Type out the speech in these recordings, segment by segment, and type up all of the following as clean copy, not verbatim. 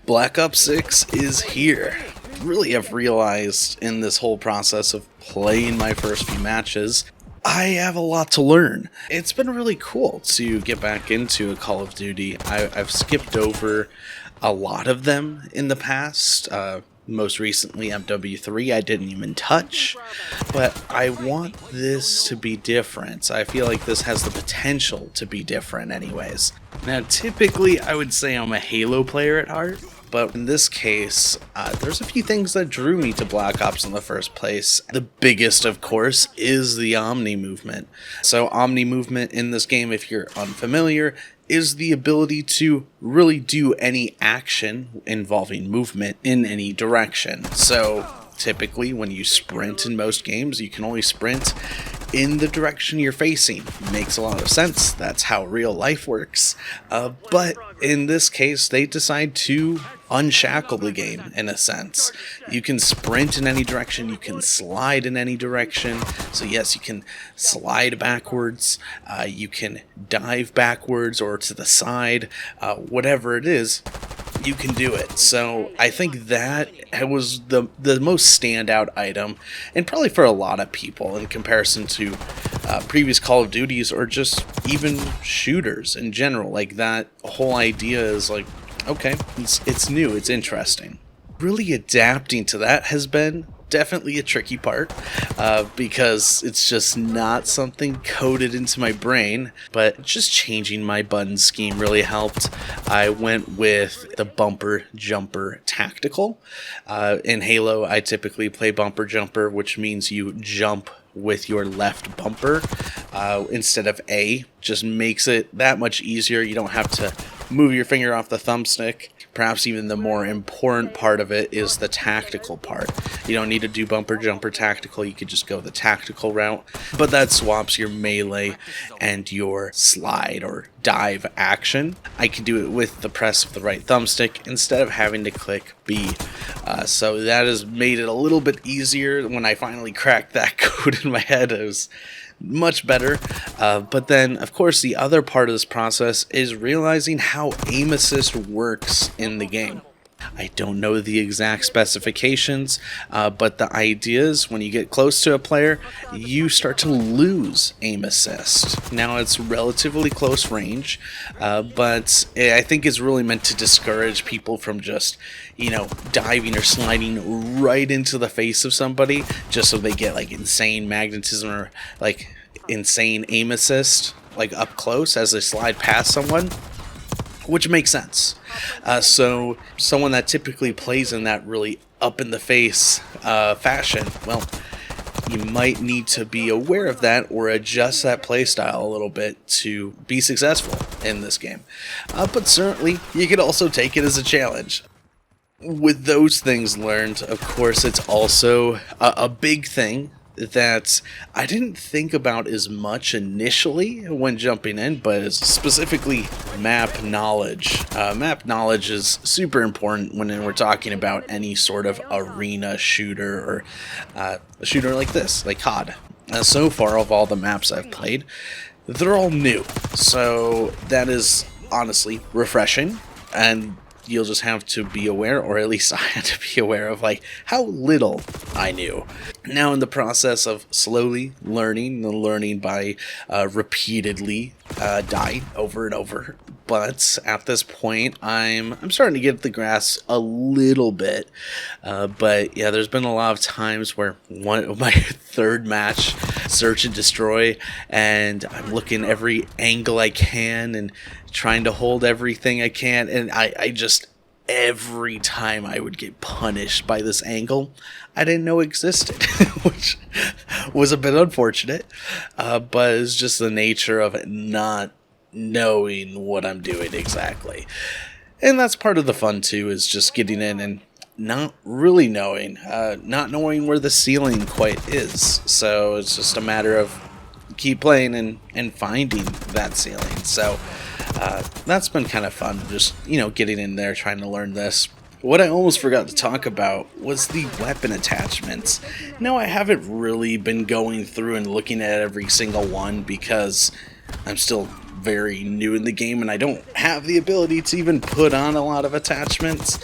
Black Ops 6 is here. Really, I've realized in this whole process of playing my first few matches, I have a lot to learn. It's been really cool to get back into a Call of Duty. I've skipped over a lot of them in the past. Most recently, MW3 I didn't even touch, but I want this to be different. I feel like this has the potential to be different anyways. Now, typically, I would say I'm a Halo player at heart, but in this case, there's a few things that drew me to Black Ops in the first place. The biggest, of course, is the Omni movement. So Omni movement in this game, if you're unfamiliar, is the ability to really do any action involving movement in any direction. So typically when you sprint in most games, you can only sprint in the direction you're facing. Makes a lot of sense. That's how real life works. But in this case, they decide to unshackle the game in a sense. You can sprint in any direction, you can slide in any direction. So yes, you can slide backwards, you can dive backwards or to the side, whatever it is, you can do it. So I think that was the most standout item, and probably for a lot of people in comparison to previous Call of Duties or just even shooters in general. Like, that whole idea is like, okay, it's new, it's interesting. Really adapting to that has been definitely a tricky part, because it's just not something coded into my brain, but just changing my button scheme really helped. I went with the bumper jumper tactical. In Halo, I typically play bumper jumper, which means you jump with your left bumper instead of A. Just makes it that much easier. You don't have to move your finger off the thumbstick. Perhaps even the more important part of it is the tactical part. You don't need to do bumper jumper tactical, you could just go the tactical route, but that swaps your melee and your slide or dive action. I can do it with the press of the right thumbstick instead of having to click B. So that has made it a little bit easier. When I finally cracked that code in my head, it was much better. But then, of course, the other part of this process is realizing how aim assist works in the game. I don't know the exact specifications, but the idea is when you get close to a player, you start to lose aim assist. Now, it's relatively close range, but I think it's really meant to discourage people from just, diving or sliding right into the face of somebody just so they get like insane magnetism or like insane aim assist, like up close as they slide past someone. Which makes sense. So someone that typically plays in that really up-in-the-face fashion, well, you might need to be aware of that or adjust that playstyle a little bit to be successful in this game. But certainly, you could also take it as a challenge. With those things learned, of course, it's also a big thing that I didn't think about as much initially when jumping in, but it's specifically map knowledge. Map knowledge is super important when we're talking about any sort of arena shooter or a shooter like this, like COD. So far, of all the maps I've played, they're all new. So that is honestly refreshing, and you'll just have to be aware, or at least I had to be aware of, like, how little I knew. Now, in the process of slowly learning by repeatedly dying over and over, but at this point, I'm starting to get the grasp a little bit. But yeah, there's been a lot of times where my third match, search and destroy, and I'm looking every angle I can and trying to hold everything I can, and I just, every time I would get punished by this angle I didn't know existed, which was a bit unfortunate, but it's just the nature of it not knowing what I'm doing exactly. And that's part of the fun too, is just getting in and not really knowing, not knowing where the ceiling quite is. So it's just a matter of keep playing and finding that ceiling. So that's been kind of fun, just, getting in there, trying to learn this. What I almost forgot to talk about was the weapon attachments. Now, I haven't really been going through and looking at every single one because I'm still very new in the game and I don't have the ability to even put on a lot of attachments.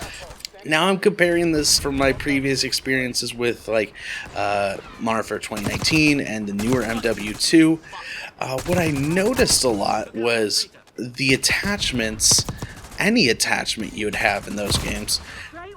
Now I'm comparing this from my previous experiences with like Modern Warfare 2019 and the newer MW2. What I noticed a lot was the attachments, any attachment you would have in those games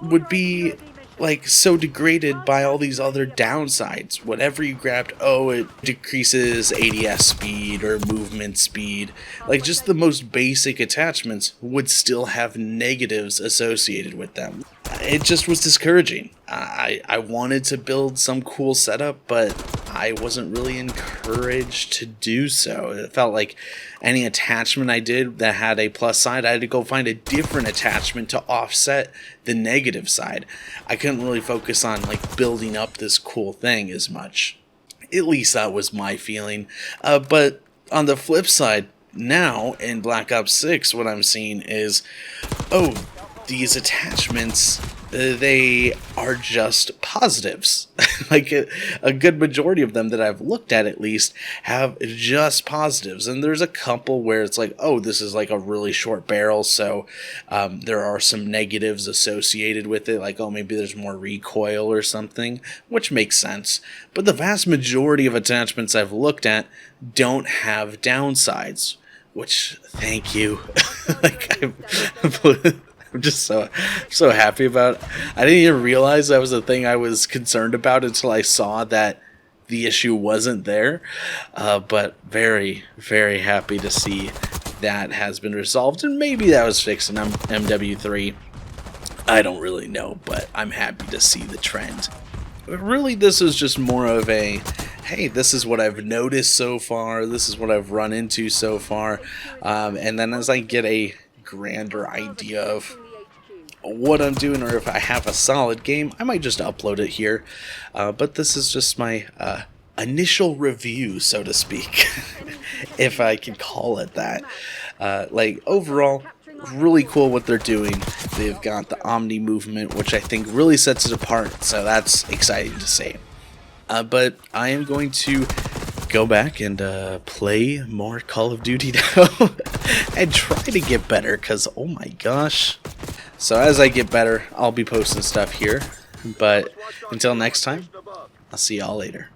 would be like so degraded by all these other downsides. Whatever you grabbed, oh, it decreases ADS speed or movement speed. Like just the most basic attachments would still have negatives associated with them. It just was discouraging. I wanted to build some cool setup, but I wasn't really encouraged to do so. It felt like any attachment I did that had a plus side, I had to go find a different attachment to offset the negative side. I couldn't really focus on like building up this cool thing as much. At least that was my feeling. But on the flip side, now in Black Ops 6, what I'm seeing is, oh, these attachments, they are just positives. Like a good majority of them that I've looked at least have just positives. And there's a couple where it's like, oh, this is like a really short barrel, so there are some negatives associated with it, like, oh, maybe there's more recoil or something, which makes sense. But the vast majority of attachments I've looked at don't have downsides, which, thank you. Like, I'm just so happy about it. I didn't even realize that was the thing I was concerned about until I saw that the issue wasn't there. But very, very happy to see that has been resolved. And maybe that was fixed in MW3. I don't really know, but I'm happy to see the trend. But really, this is just more of a, hey, this is what I've noticed so far. This is what I've run into so far. And then as I get a grander idea of what I'm doing, or if I have a solid game, I might just upload it here. But this is just my initial review, so to speak, if I can call it that. Like, overall, really cool what they're doing. They've got the Omni movement, which I think really sets it apart, so that's exciting to see. But I am going to go back and play more Call of Duty now and try to get better, because oh my gosh. So as I get better, I'll be posting stuff here, but until next time, I'll see y'all later.